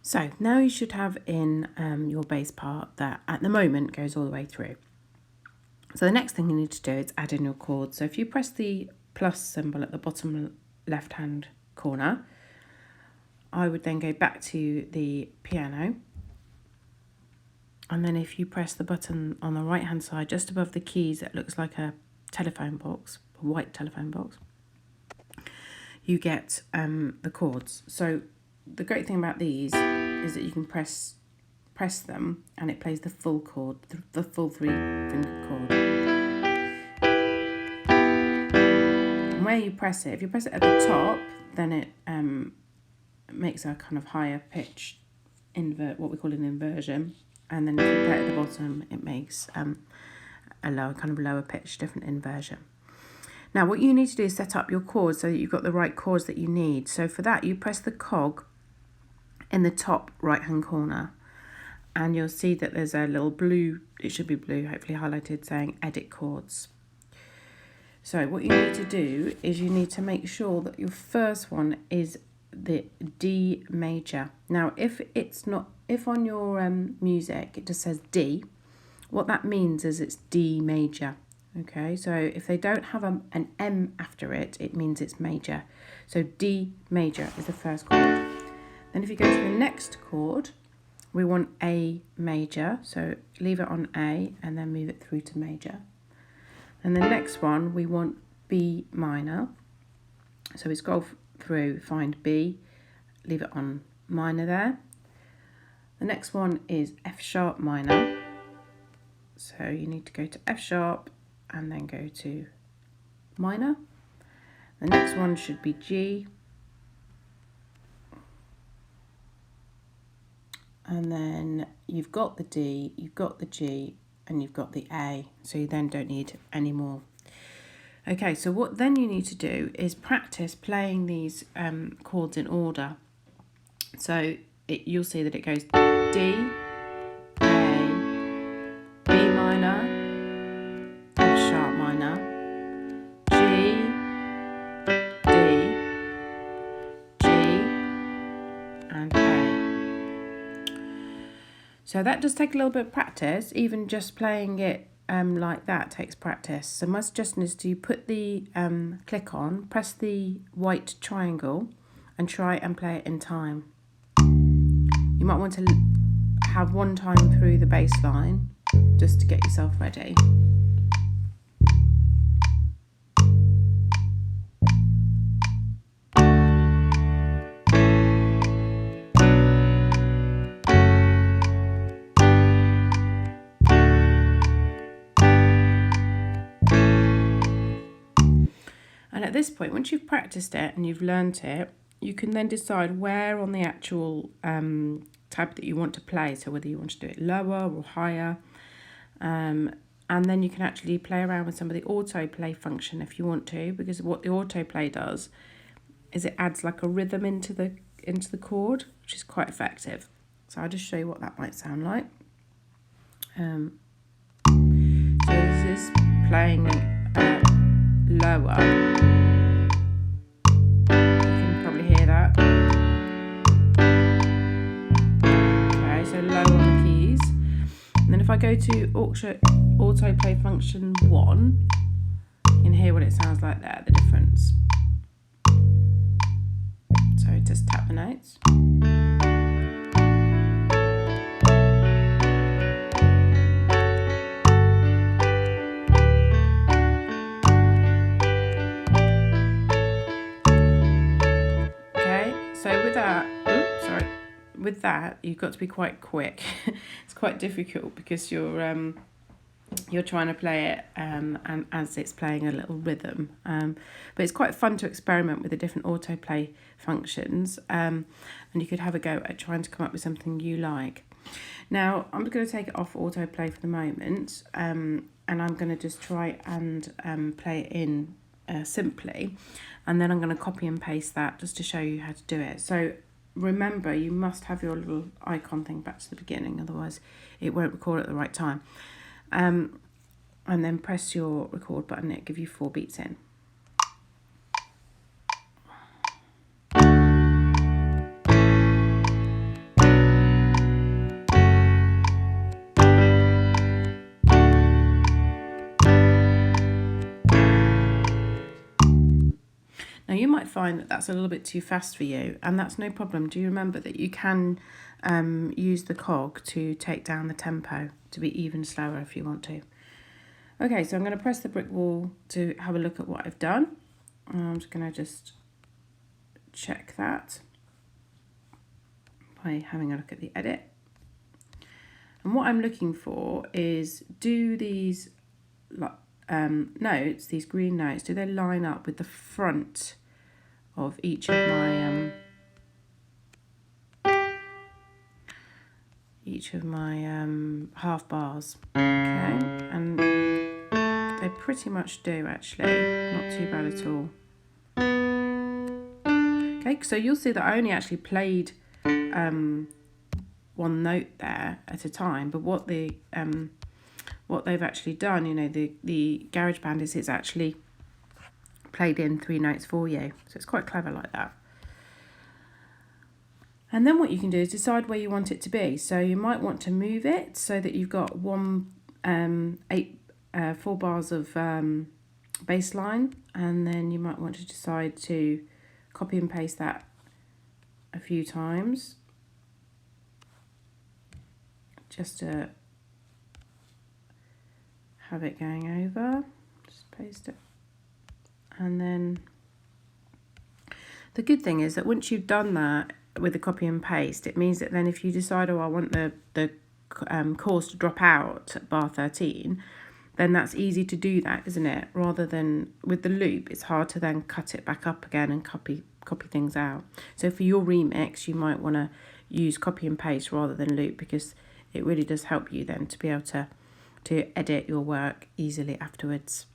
So now you should have in your bass part that at the moment goes all the way through. So the next thing you need to do is add in your chords. So if you press the plus symbol at the bottom left hand corner, I would then go back to the piano. And then if you press the button on the right hand side, just above the keys, it looks like a telephone box, a white telephone box, you get the chords. So the great thing about these is that you can press them and it plays the full chord, the full 3-finger chord. And where you press it, if you press it at the top, then it makes a kind of higher pitch what we call an inversion. And then if you play it at the bottom, it makes a lower pitch, different inversion. Now what you need to do is set up your chords so that you've got the right chords that you need. So for that, you press the cog in the top right hand corner and you'll see that there's a little blue, it should be blue, hopefully highlighted, saying edit chords. So what you need to do is you need to make sure that your first one is the D major. Now if on your music it just says D, what that means is it's D major. Okay, so if they don't have an M after it, it means it's major. So D major is the first chord. Then if you go to the next chord, we want A major. So leave it on A and then move it through to major. And the next one, we want B minor. So we scroll through, find B, leave it on minor there. The next one is F sharp minor. So you need to go to F sharp and then go to minor. The next one should be G. And then you've got the D, you've got the G, and you've got the A. So you then don't need any more. Okay, so what then you need to do is practice playing these chords in order. So you'll see that it goes D, A, B minor, F sharp minor, G, D, G, and A. So that does take a little bit of practice. Even just playing it like that takes practice. So my suggestion is to put the click on, press the white triangle and try and play it in time. You might want to have one time through the bass line just to get yourself ready. And at this point, once you've practiced it and you've learnt it, you can then decide where on the actual tab that you want to play. So whether you want to do it lower or higher. And then you can actually play around with some of the autoplay function if you want to, because what the autoplay does is it adds like a rhythm into the chord, which is quite effective. So I'll just show you what that might sound like. So this is playing lower. You can probably hear that. Okay, so low on the keys. And then if I go to autoplay function 1, you can hear what it sounds like there, the difference. So just tap the notes. With that, you've got to be quite quick. It's quite difficult because you're trying to play it and as it's playing a little rhythm. But it's quite fun to experiment with the different autoplay functions, and you could have a go at trying to come up with something you like. Now, I'm going to take it off autoplay for the moment, and I'm going to just try and play it in simply, and then I'm going to copy and paste that just to show you how to do it. So remember, you must have your little icon thing back to the beginning, otherwise it won't record at the right time. And then press your record button, it'll give you 4 beats in. might find that that's a little bit too fast for you, and that's no problem. Do you remember that you can use the cog to take down the tempo to be even slower if you want to. Okay, so I'm going to press the brick wall to have a look at what I've done. I'm just going to check that by having a look at the edit. And what I'm looking for is, do these notes, these green notes, do they line up with the front of each of my half bars? Okay, and they pretty much do, actually, not too bad at all. Okay, so you'll see that I only actually played one note there at a time, but what they've actually done, you know, the Garageband is it's actually played in 3 notes for you, so it's quite clever like that. And then what you can do is decide where you want it to be. So you might want to move it so that you've got 4 bars of bass line, and then you might want to decide to copy and paste that a few times just to have it going over. Just paste it. And then the good thing is that once you've done that with the copy and paste, it means that then if you decide, oh, I want the chords to drop out at bar 13, then that's easy to do that, isn't it? Rather than with the loop, it's hard to then cut it back up again and copy things out. So for your remix, you might want to use copy and paste rather than loop, because it really does help you then to be able to edit your work easily afterwards.